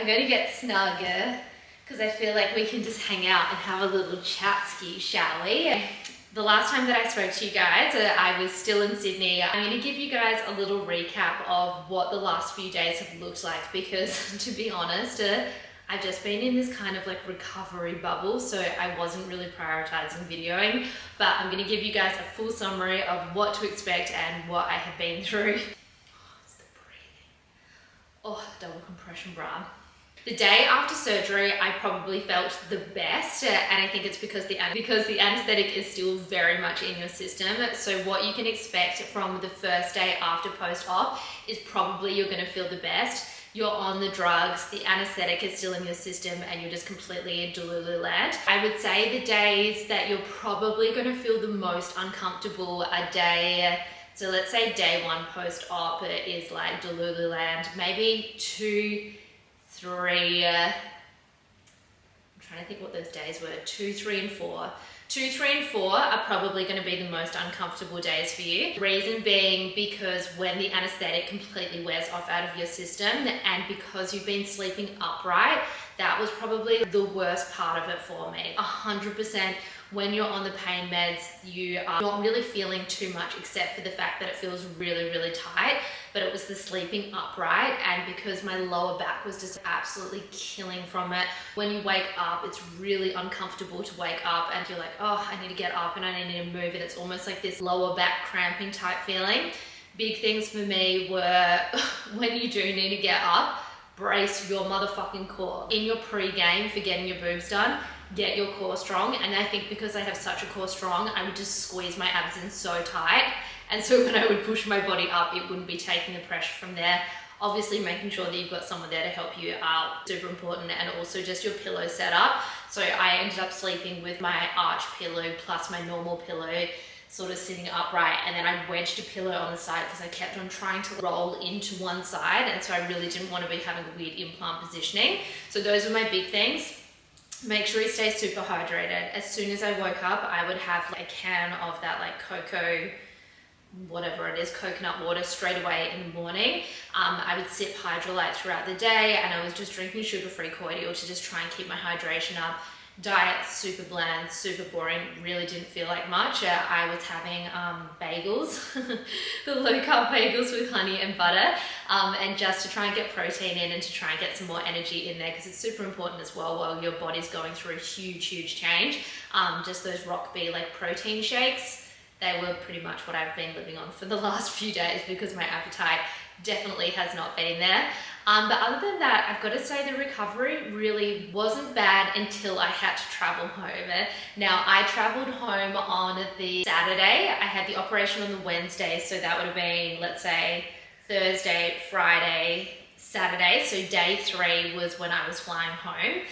going to get snugger because I feel like we can just hang out and have a little chat-ski, shall we? The last time that I spoke to you guys, I was still in Sydney. I'm going to give you guys a little recap of what the last few days have looked like because, to be honest, I've just been in this kind of like recovery bubble, so I wasn't really prioritizing videoing, but I'm going to give you guys a full summary of what to expect and what I have been through. Oh, it's the breathing. Oh, double compression bra. The day after surgery, I probably felt the best, and I think it's because the anesthetic is still very much in your system. So what you can expect from the first day after post-op is probably you're going to feel the best. You're on the drugs, the anesthetic is still in your system, and you're just completely in Delulu land. I would say the days that you're probably going to feel the most uncomfortable are so let's say day 1 post-op is like Delulu land, maybe 2, 3, I'm trying to think what those days were, 2, 3, and 4. 2, 3, and 4 are probably going to be the most uncomfortable days for you. Reason being because when the anesthetic completely wears off out of your system and because you've been sleeping upright, that was probably the worst part of it for me. 100% when you're on the pain meds, you are not really feeling too much except for the fact that it feels really, really tight, but it was the sleeping upright, and because my lower back was just absolutely killing from it. When you wake up, it's really uncomfortable to wake up and you're like, oh, I need to get up and I need to move, and it's almost like this lower back cramping type feeling. Big things for me were when you do need to get up, brace your motherfucking core. In your pre-game for getting your boobs done, get your core strong. And I think because I have such a core strong, I would just squeeze my abs in so tight. And so when I would push my body up, it wouldn't be taking the pressure from there. Obviously making sure that you've got someone there to help you out, super important, and also just your pillow setup. So I ended up sleeping with my arch pillow plus my normal pillow, sort of sitting upright, and then I wedged a pillow on the side because I kept on trying to roll into one side, and so I really didn't want to be having a weird implant positioning. So those were my big things. Make sure you stay super hydrated. As soon as I woke up, I would have like a can of that like cocoa, whatever it is, coconut water straight away in the morning. I would sip Hydrolyte throughout the day, and I was just drinking sugar-free cordial to just try and keep my hydration up. Diet, super bland, super boring, really didn't feel like much. I was having bagels, the low-carb bagels with honey and butter, and just to try and get protein in and to try and get some more energy in there, because it's super important as well while your body's going through a huge change. Just those Rock B like protein shakes, they were pretty much what I've been living on for the last few days because my appetite definitely has not been there. But other than that, I've got to say the recovery really wasn't bad until I had to travel home. Now, I traveled home on the Saturday. I had the operation on the Wednesday, so that would have been, let's say, Thursday, Friday, Saturday. So day 3 was when I was flying home.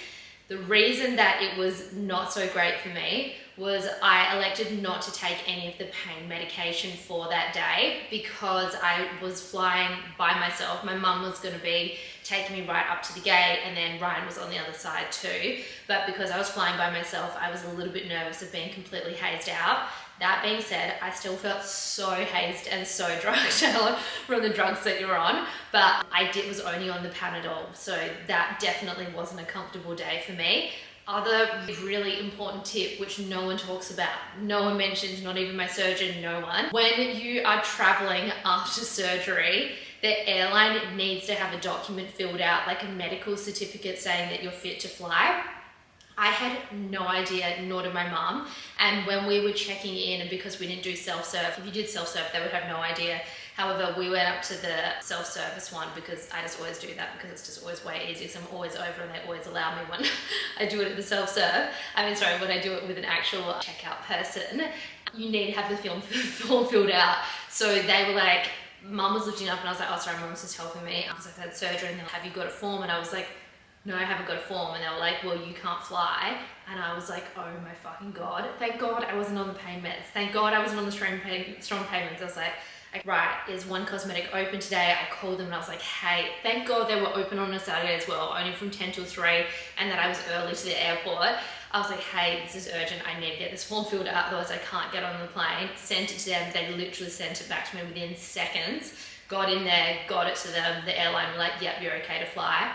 The reason that it was not so great for me was I elected not to take any of the pain medication for that day because I was flying by myself. My mum was going to be taking me right up to the gate, and then Ryan was on the other side too. But because I was flying by myself, I was a little bit nervous of being completely hazed out. That being said, I still felt so hazed and so drugged out from the drugs that you're on, but I was only on the Panadol, so that definitely wasn't a comfortable day for me. Other really important tip, which no one talks about, no one mentions, not even my surgeon, no one. When you are traveling after surgery, the airline needs to have a document filled out, like a medical certificate saying that you're fit to fly. I had no idea, nor did my mum. And when we were checking in, and because we didn't do self-serve, if you did self-serve, they would have no idea. However, we went up to the self-service one because I just always do that because it's just always way easier. So I'm always over and they always allow me when I do it at the self-serve. When I do it with an actual checkout person, you need to have the form filled out. So they were like, Mum was lifting up and I was like, oh, sorry, Mum was just helping me because I've had surgery, and they're like, have you got a form? And I was like, no, I haven't got a form. And they were like, well, you can't fly. And I was like, oh my fucking God. Thank God I wasn't on the pain meds. Thank God I wasn't on the strong payments. I was like, right, is One Cosmetic open today? I called them and I was like, hey, thank God they were open on a Saturday as well, only from 10 till 3, and that I was early to the airport. I was like, hey, this is urgent. I need to get this form filled out, otherwise I can't get on the plane. Sent it to them. They literally sent it back to me within seconds. Got in there, got it to them. The airline were like, yep, you're okay to fly.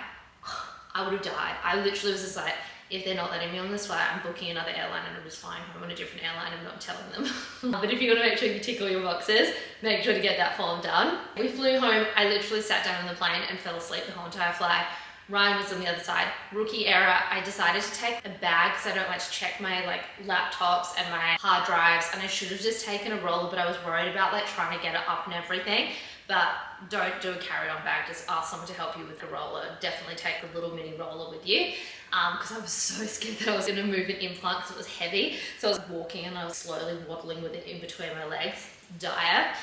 I would have died. I literally was just like, if they're not letting me on this flight, I'm booking another airline and I'm just flying home on a different airline and not telling them. But if you want to make sure you tick all your boxes, make sure to get that form done. We flew home. I literally sat down on the plane and fell asleep the whole entire flight. Ryan was on the other side. Rookie error, I decided to take a bag because I don't like to check my like laptops and my hard drives, and I should have just taken a roller, but I was worried about like trying to get it up and everything. But don't do a carry-on bag, just ask someone to help you with the roller. Definitely take a little mini roller with you, because I was so scared that I was gonna move an implant because it was heavy. So I was walking and I was slowly waddling with it in between my legs. Dire.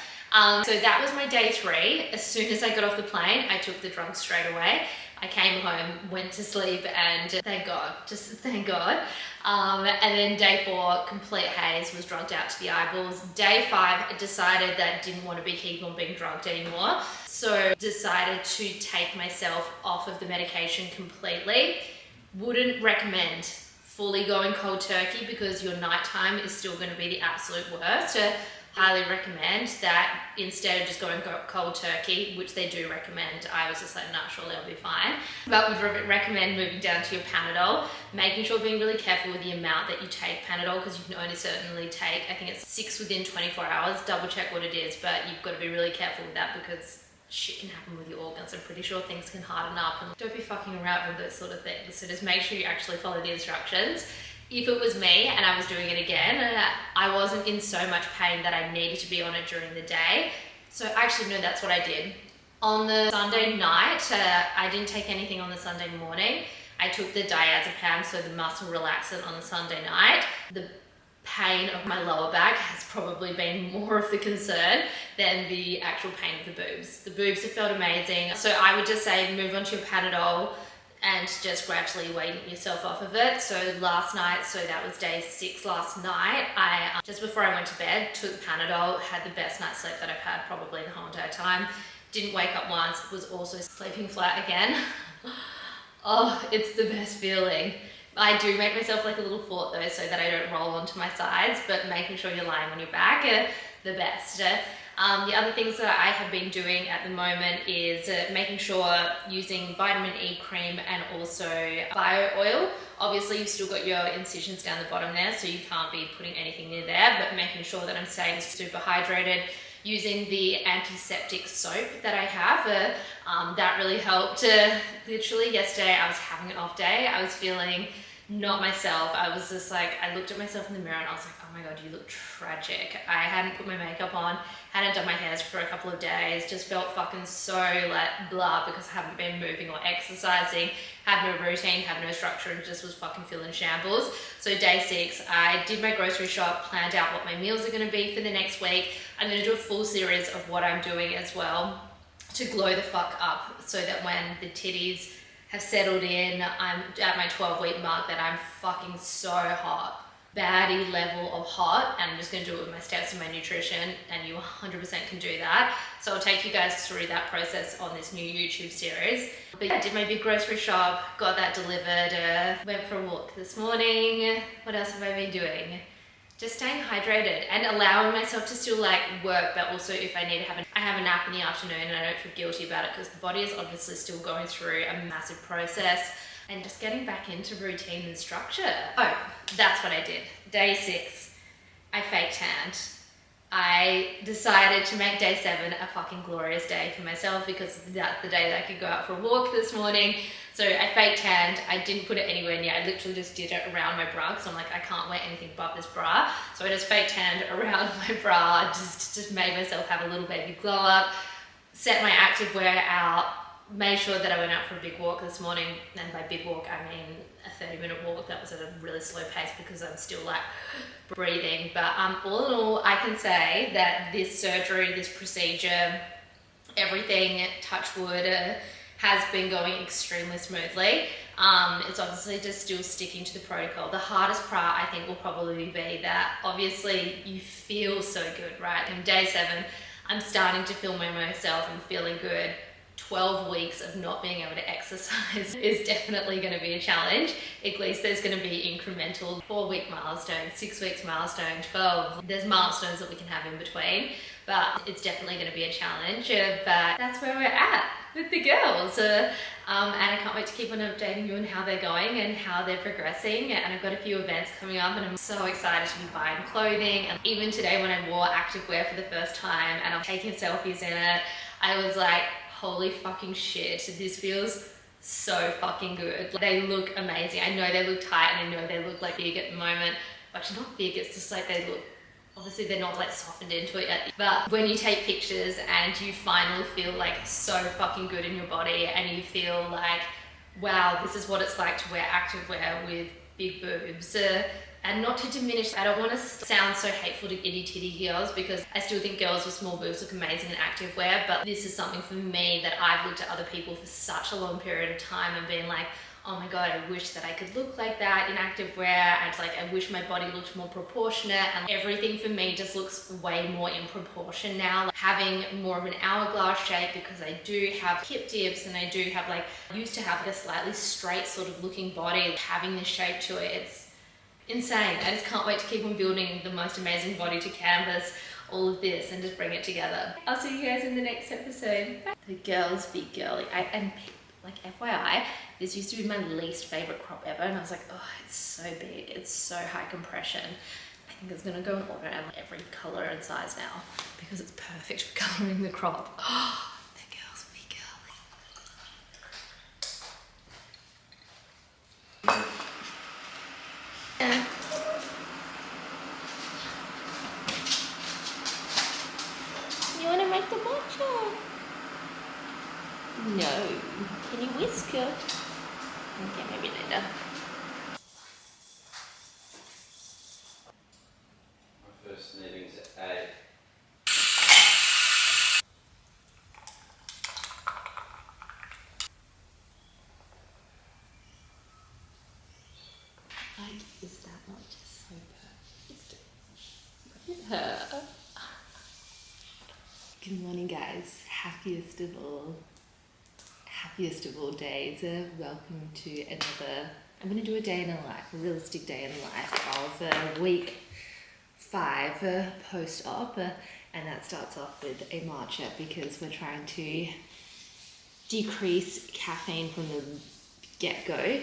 So that was my day 3. As soon as I got off the plane, I took the drugs straight away. I came home, went to sleep, and thank God, just thank God. And then day 4, complete haze, was drugged out to the eyeballs. Day 5, I decided that I didn't want to keep on being drugged anymore. So decided to take myself off of the medication completely. Wouldn't recommend fully going cold turkey because your nighttime is still going to be the absolute worst. Highly recommend that instead of just going cold turkey, which they do recommend, I was just like, nah, surely I'll be fine. But would recommend moving down to your Panadol, making sure being really careful with the amount that you take Panadol, because you can only certainly take, I think it's 6 within 24 hours, double check what it is, but you've got to be really careful with that because shit can happen with your organs. I'm pretty sure things can harden up, and don't be fucking around with those sort of things. So just make sure you actually follow the instructions. If it was me and I was doing it again, I wasn't in so much pain that I needed to be on it during the day. So actually, no, that's what I did. On the Sunday night, I didn't take anything on the Sunday morning. I took the diazepam, so the muscle relaxant, on the Sunday night. The pain of my lower back has probably been more of the concern than the actual pain of the boobs. The boobs have felt amazing. So I would just say move on to your Panadol and just gradually wean yourself off of it. So last night, so that was day 6 last night, I just before I went to bed, took Panadol, had the best night's sleep that I've had probably the whole entire time. Didn't wake up once, was also sleeping flat again. Oh, it's the best feeling. I do make myself like a little fort though, so that I don't roll onto my sides, but making sure you're lying on your back are the best. The other things that I have been doing at the moment is making sure using vitamin E cream and also bio oil. Obviously you've still got your incisions down the bottom there, so you can't be putting anything near there, but making sure that I'm staying super hydrated. Using the antiseptic soap that I have, that really helped. Literally yesterday I was having an off day. I was feeling not myself. I was just like, I looked at myself in the mirror and I was like, oh my God, you look tragic. I hadn't put my makeup on, hadn't done my hairs for a couple of days, just felt fucking so like blah because I haven't been moving or exercising, had no routine, had no structure, and just was fucking feeling shambles. So day 6, I did my grocery shop, planned out what my meals are gonna be for the next week. I'm gonna do a full series of what I'm doing as well to glow the fuck up, so that when the titties have settled in, I'm at my 12-week mark, that I'm fucking so hot. Baddie level of hot, and I'm just going to do it with my steps and my nutrition, and you 100% can do that. So I'll take you guys through that process on this new YouTube series. But I did my big grocery shop, got that delivered, went for a walk this morning. What else have I been doing? Just staying hydrated and allowing myself to still like work, but also if I need to have I have a nap in the afternoon and I don't feel guilty about it because the body is obviously still going through a massive process, and just getting back into routine and structure. Oh, that's what I did. Day 6, I fake tanned. I decided to make day 7 a fucking glorious day for myself because that's the day that I could go out for a walk this morning. So I fake tanned. I didn't put it anywhere near. I literally just did it around my bra because I'm like, I can't wear anything but this bra. So I just fake tanned around my bra, just made myself have a little baby glow up, set my activewear out, made sure that I went out for a big walk this morning. And by big walk, I mean a 30-minute walk. That was at a really slow pace because I'm still like breathing. But all in all, I can say that this surgery, this procedure, everything, touch wood, has been going extremely smoothly. It's obviously just still sticking to the protocol. The hardest part, I think, will probably be that obviously you feel so good, right? In day 7, I'm starting to feel myself and feeling good. 12 weeks of not being able to exercise is definitely going to be a challenge. At least there's going to be incremental 4-week milestone, 6 weeks milestone, 12. There's milestones that we can have in between, but it's definitely going to be a challenge. But that's where we're at. with the girls. And I can't wait to keep on updating you on how they're going and how they're progressing. And I've got a few events coming up and I'm so excited to be buying clothing. And even today when I wore activewear for the first time and I'm taking selfies in it, I was like, holy fucking shit, this feels so fucking good. They look amazing. I know they look tight and I know they look like big at the moment. Actually not big, it's just like they look, obviously they're not like softened into it yet. But when you take pictures and you finally feel like so fucking good in your body and you feel like, wow, this is what it's like to wear activewear with big boobs. And not to diminish, I don't want to sound so hateful to itty titty girls because I still think girls with small boobs look amazing in activewear, but this is something for me that I've looked at other people for such a long period of time and been like, oh my God, I wish that I could look like that in activewear. I wish my body looked more proportionate, and everything for me just looks way more in proportion now. Like having more of an hourglass shape because I do have hip dips and I do have I used to have a slightly straight sort of looking body. Having this shape to it, it's insane. I just can't wait to keep on building the most amazing body to canvas all of this and just bring it together. I'll see you guys in the next episode. Bye. The girls be girly. And FYI, this used to be my least favorite crop ever and I was like, oh, it's so big, it's so high compression. I think it's gonna go in order and every color and size now because it's perfect for coloring the crop. Oh, the girls be girly. Yeah. You wanna make the matcha? No. Can you whisk her? Okay, maybe later. My first knitting's at 8. Is that not just so perfect? Look at her. Good morning, guys. Happiest of all days. Welcome to another, I'm going to do a day in a life, a realistic day in the life of week 5 post-op, and that starts off with a matcha because we're trying to decrease caffeine from the get-go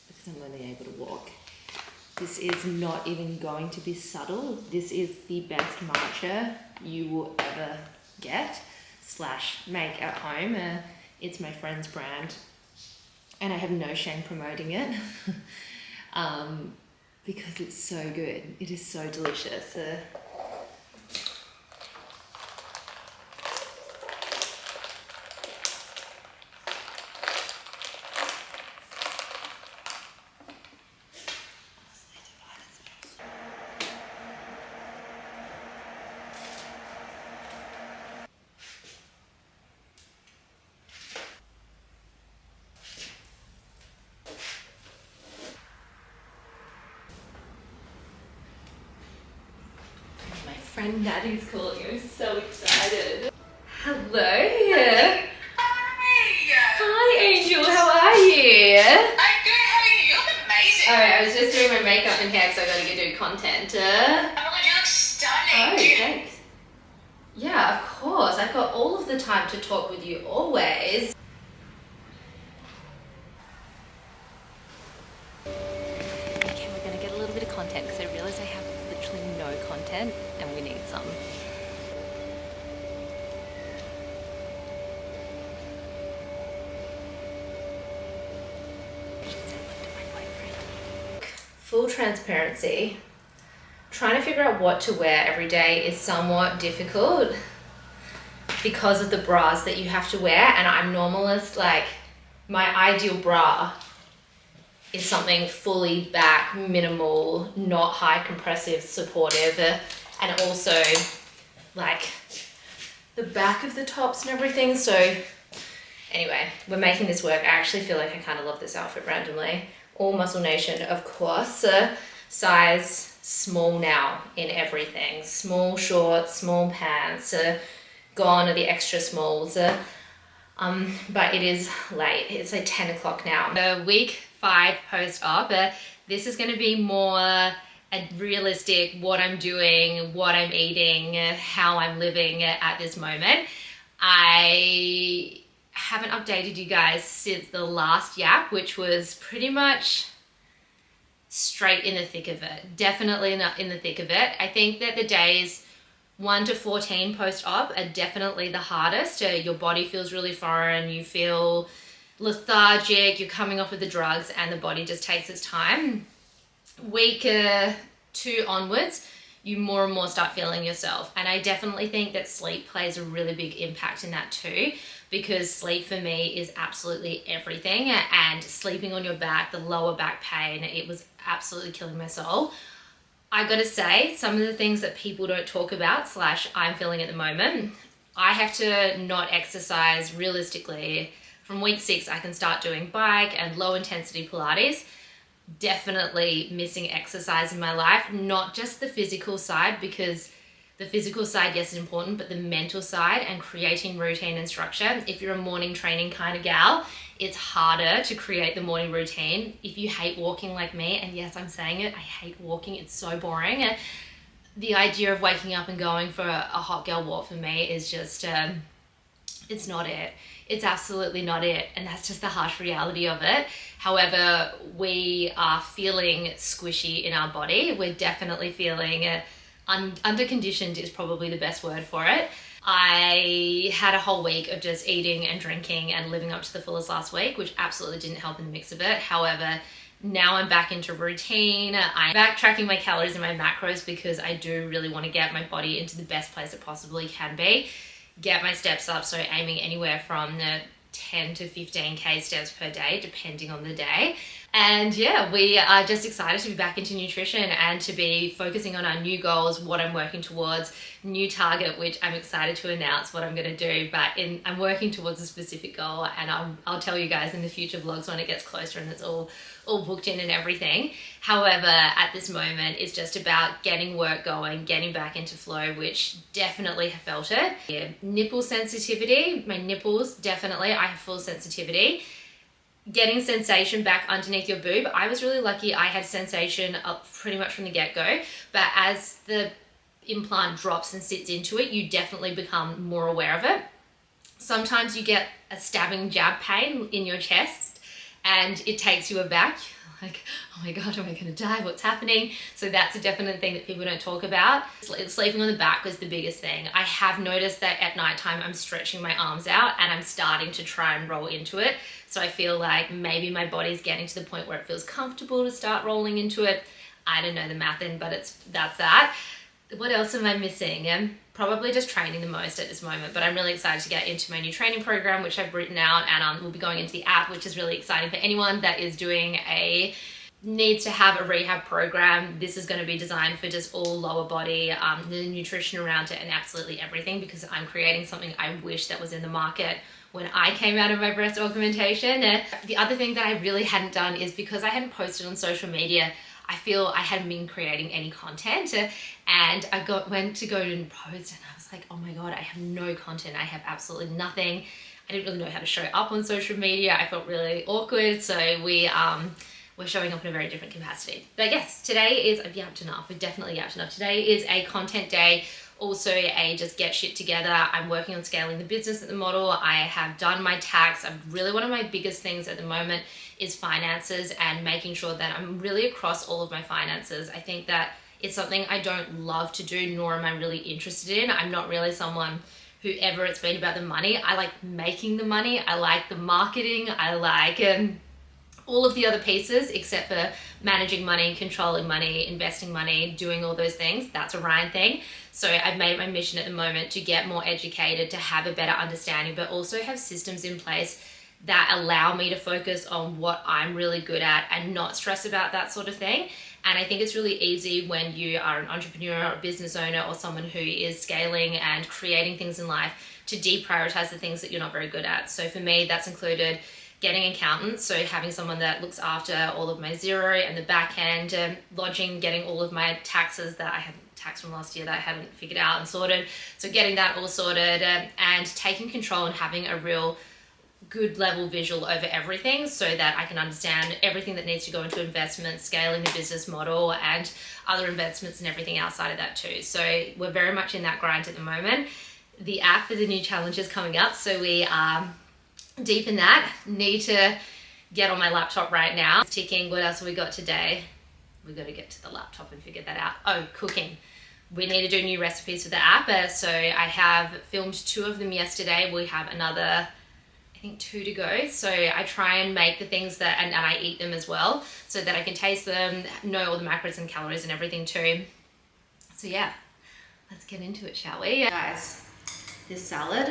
because I'm only able to walk. This is not even going to be subtle. This is the best matcha you will ever get / make at home. It's my friend's brand and I have no shame promoting it because it's so good. It is so delicious. Friend Natty's calling. I'm so excited. Hello. Hi. Hi, Angel. How are you? I'm good. How are you? You look amazing. Alright, I was just doing my makeup and hair because I gotta go do content. Oh my God, you look stunning. Oh, thanks. Yeah, of course. I've got all of the time to talk with you always. Okay, we're gonna get a little bit of content because I realize I have literally no content and we need some. Full transparency, trying to figure out what to wear every day is somewhat difficult because of the bras that you have to wear, and I'm normalist. Like, my ideal bra is something fully back, minimal, not high compressive, supportive, and also like the back of the tops and everything. So anyway, we're making this work. I actually feel like I kind of love this outfit randomly. All Muscle Nation, of course. Size small now in everything. Small shorts, small pants, gone are the extra smalls. But it is late. It's like 10 o'clock now. Week 5 post-op. This is going to be more a realistic what I'm doing, what I'm eating, how I'm living at this moment. I haven't updated you guys since the last yap, which was pretty much straight in the thick of it. Definitely not in the thick of it. I think that the days 1 to 14 post-op are definitely the hardest. Your body feels really foreign, you feel lethargic, you're coming off of the drugs, and the body just takes its time. Week 2 onwards, you more and more start feeling yourself. And I definitely think that sleep plays a really big impact in that too, because sleep for me is absolutely everything. And sleeping on your back, the lower back pain, it was absolutely killing my soul. I gotta say, some of the things that people don't talk about, / I'm feeling at the moment, I have to not exercise realistically. From week 6, I can start doing bike and low intensity Pilates. Definitely missing exercise in my life, not just the physical side, because the physical side, yes, is important, but the mental side and creating routine and structure. If you're a morning training kind of gal, it's harder to create the morning routine. If you hate walking like me, and yes, I'm saying it, I hate walking, it's so boring. The idea of waking up and going for a hot girl walk for me is just, it's not it. It's absolutely not it. And that's just the harsh reality of it. However, we are feeling squishy in our body. We're definitely feeling under-conditioned is probably the best word for it. I had a whole week of just eating and drinking and living up to the fullest last week, which absolutely didn't help in the mix of it. However, now I'm back into routine. I'm back tracking my calories and my macros because I do really want to get my body into the best place it possibly can be. Get my steps up, so aiming anywhere from the 10 to 15k steps per day, depending on the day. And yeah, we are just excited to be back into nutrition and to be focusing on our new goals, what I'm working towards, new target, which I'm excited to announce what I'm going to do. But I'm working towards a specific goal, and I'll tell you guys in the future vlogs when it gets closer and it's all booked in and everything. However, at this moment, it's just about getting work going, getting back into flow, which definitely have felt it. Yeah, nipple sensitivity, my nipples, definitely, I have full sensitivity. Getting sensation back underneath your boob. I was really lucky. I had sensation up pretty much from the get-go, but as the implant drops and sits into it, you definitely become more aware of it. Sometimes you get a stabbing jab pain in your chest and it takes you aback. Like, oh my God, am I gonna die? What's happening? So that's a definite thing that people don't talk about. Sleeping on the back was the biggest thing. I have noticed that at nighttime I'm stretching my arms out and I'm starting to try and roll into it. So I feel like maybe my body's getting to the point where it feels comfortable to start rolling into it. I don't know the math in, but that's that. What else am I missing? I'm probably just training the most at this moment, but I'm really excited to get into my new training program, which I've written out, and we'll be going into the app, which is really exciting for anyone that is needs to have a rehab program. This is going to be designed for just all lower body, the nutrition around it and absolutely everything, because I'm creating something I wish that was in the market when I came out of my breast augmentation. The other thing that I really hadn't done is, because I hadn't posted on social media, I feel I hadn't been creating any content, and I went to go and post and I was like, oh my God, I have no content. I have absolutely nothing. I didn't really know how to show up on social media. I felt really awkward. So we're showing up in a very different capacity. But yes, today is, I've yapped enough. We've definitely yapped enough. Today is a content day. Also a just get shit together. I'm working on scaling the business at the model. I have done my tax. One of my biggest things at the moment is finances and making sure that I'm really across all of my finances. I think that it's something I don't love to do, nor am I really interested in. I'm not really someone whoever it's been about the money. I like making the money. I like the marketing. I like all of the other pieces, except for managing money, controlling money, investing money, doing all those things. That's a Ryan thing. So I've made it my mission at the moment to get more educated, to have a better understanding, but also have systems in place that allow me to focus on what I'm really good at and not stress about that sort of thing. And I think it's really easy when you are an entrepreneur or a business owner or someone who is scaling and creating things in life to deprioritize the things that you're not very good at. So for me, that's included getting accountants, so having someone that looks after all of my zero and the back end, lodging, getting all of my taxes that I haven't tax from last year that I haven't figured out and sorted. So getting that all sorted and taking control and having a real good level visual over everything so that I can understand everything that needs to go into investments, scaling the business model and other investments and everything outside of that too. So we're very much in that grind at the moment. the app for the new challenges coming up. So we are deep in that. Need to get on my laptop right now. It's ticking. What else have we got today? We got to get to the laptop and figure that out. Oh, cooking. We need to do new recipes for the app. So I have filmed 2 of them yesterday. We have another, I think 2 to go. So I try and make the things that, and I eat them as well, so that I can taste them, know all the macros and calories and everything too. So yeah, let's get into it, shall we? Guys, this salad,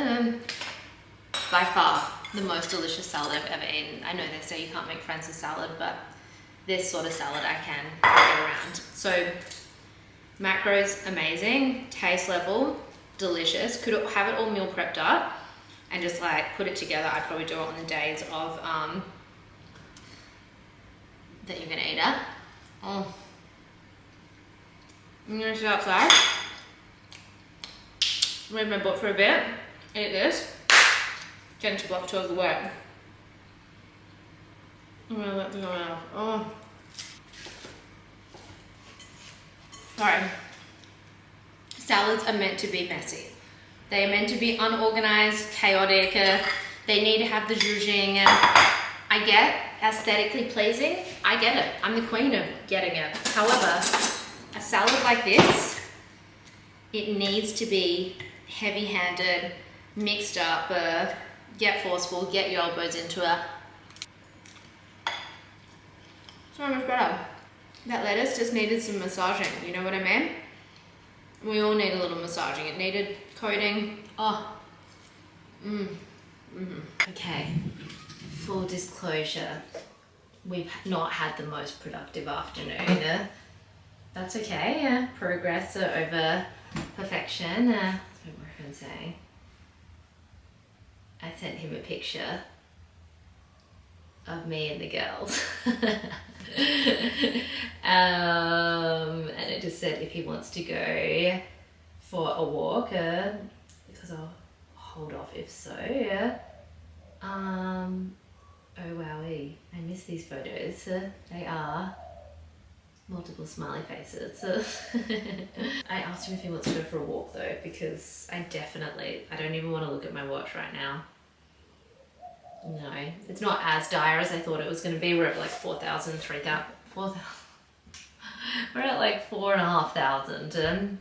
by far the most delicious salad I've ever eaten. I know they say you can't make friends with salad, but this sort of salad I can get around. So macros, amazing. Taste level, delicious. Could have it all meal prepped up and just like put it together. I'd probably do it on the days of that you're gonna eat it. Oh, I'm gonna sit outside, read my book for a bit, eat this, get into block 2 of the work. I'm gonna let this go out. Oh. Sorry. Salads are meant to be messy. They are meant to be unorganized, chaotic. They need to have the zhuzhing. I get aesthetically pleasing. I get it. I'm the queen of getting it. However, a salad like this, it needs to be heavy-handed, mixed up, get forceful, get your elbows into it. So much better. That lettuce just needed some massaging, you know what I mean? We all need a little massaging. It needed coating. Oh. Okay, full disclosure, we've not had the most productive afternoon. That's okay, progress over perfection. That's my boyfriend saying. I sent him a picture of me and the girls. And it just said if he wants to go for a walk, because I'll hold off if so. Oh wowee, I miss these photos. They are multiple smiley faces. I asked him if he wants to go for a walk though, because I don't even want to look at my watch right now. No, it's not as dire as I thought it was going to be. We're at like 4,000, 3,000, 4,000. We're at like 4,500 and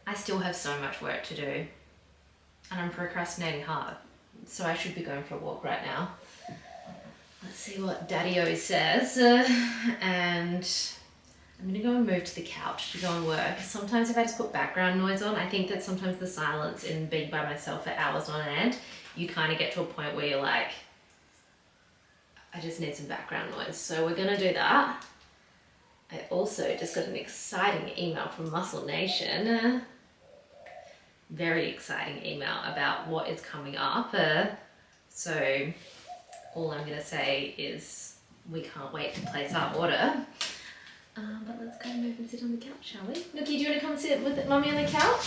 I still have so much work to do and I'm procrastinating hard. So I should be going for a walk right now. Let's see what Daddy-O says. And I'm gonna go and move to the couch to go and work. Sometimes if I just put background noise on, I think that sometimes the silence in being by myself for hours on end, you kind of get to a point where you're like, I just need some background noise. So we're gonna do that. I also just got an exciting email from Muscle Nation. Very exciting email about what is coming up. So all I'm gonna say is we can't wait to place our order. But let's go and move and sit on the couch, shall we? Nookie, do you want to come sit with Mummy on the couch?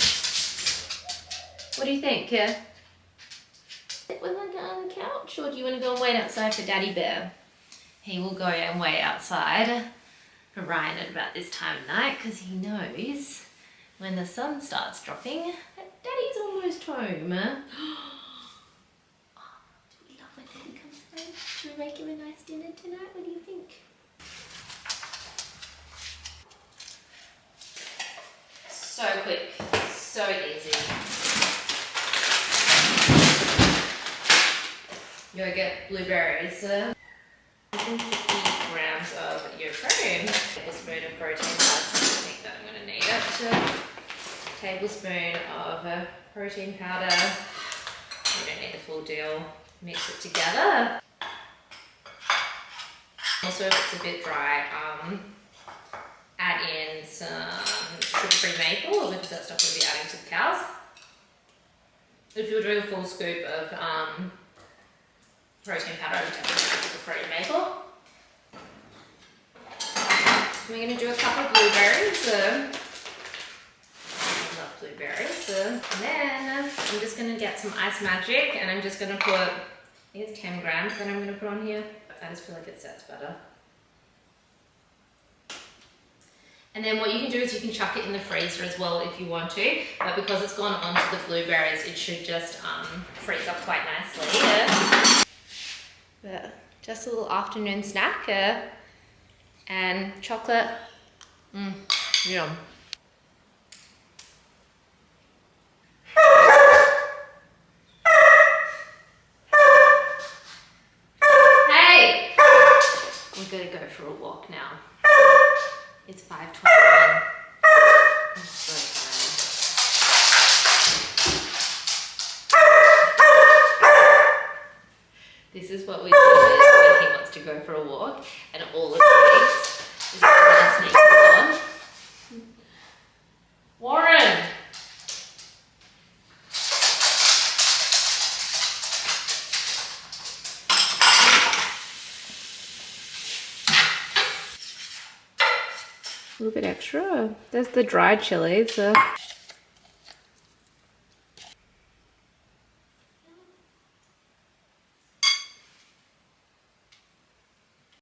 What do you think? Sit with Mummy on the couch, or do you want to go and wait outside for Daddy Bear? He will go and wait outside for Ryan at about this time of night because he knows when the sun starts dropping that Daddy's almost home. Oh, do we love when Daddy comes home? Should we make him a nice dinner tonight? What do you think? So quick, so easy. Yogurt, blueberries, 50 grams of yogurt, tablespoon of protein powder. I think that I'm going to need it. Tablespoon of protein powder. You don't need the full deal. Mix it together. Also, if it's a bit dry, add in some sugar-free maple because that's not going to be adding to the cows. If you're doing a full scoop of protein powder, I would take sugar-free maple. We're going to do a couple of blueberries. I love blueberries. And then I'm just going to get some Ice Magic and I'm just going to put, I think it's 10 grams that I'm going to put on here. I just feel like it sets better. And then what you can do is you can chuck it in the freezer as well if you want to, but because it's gone onto the blueberries, it should just freeze up quite nicely. But just a little afternoon snack and chocolate. Yum. Hey! We're gonna go for a walk now. It's 5:21. I'm so tired. This is what we do when he wants to go for a walk, and all it takes is put our sneakers on. Warren! A little bit extra. There's the dried chilies.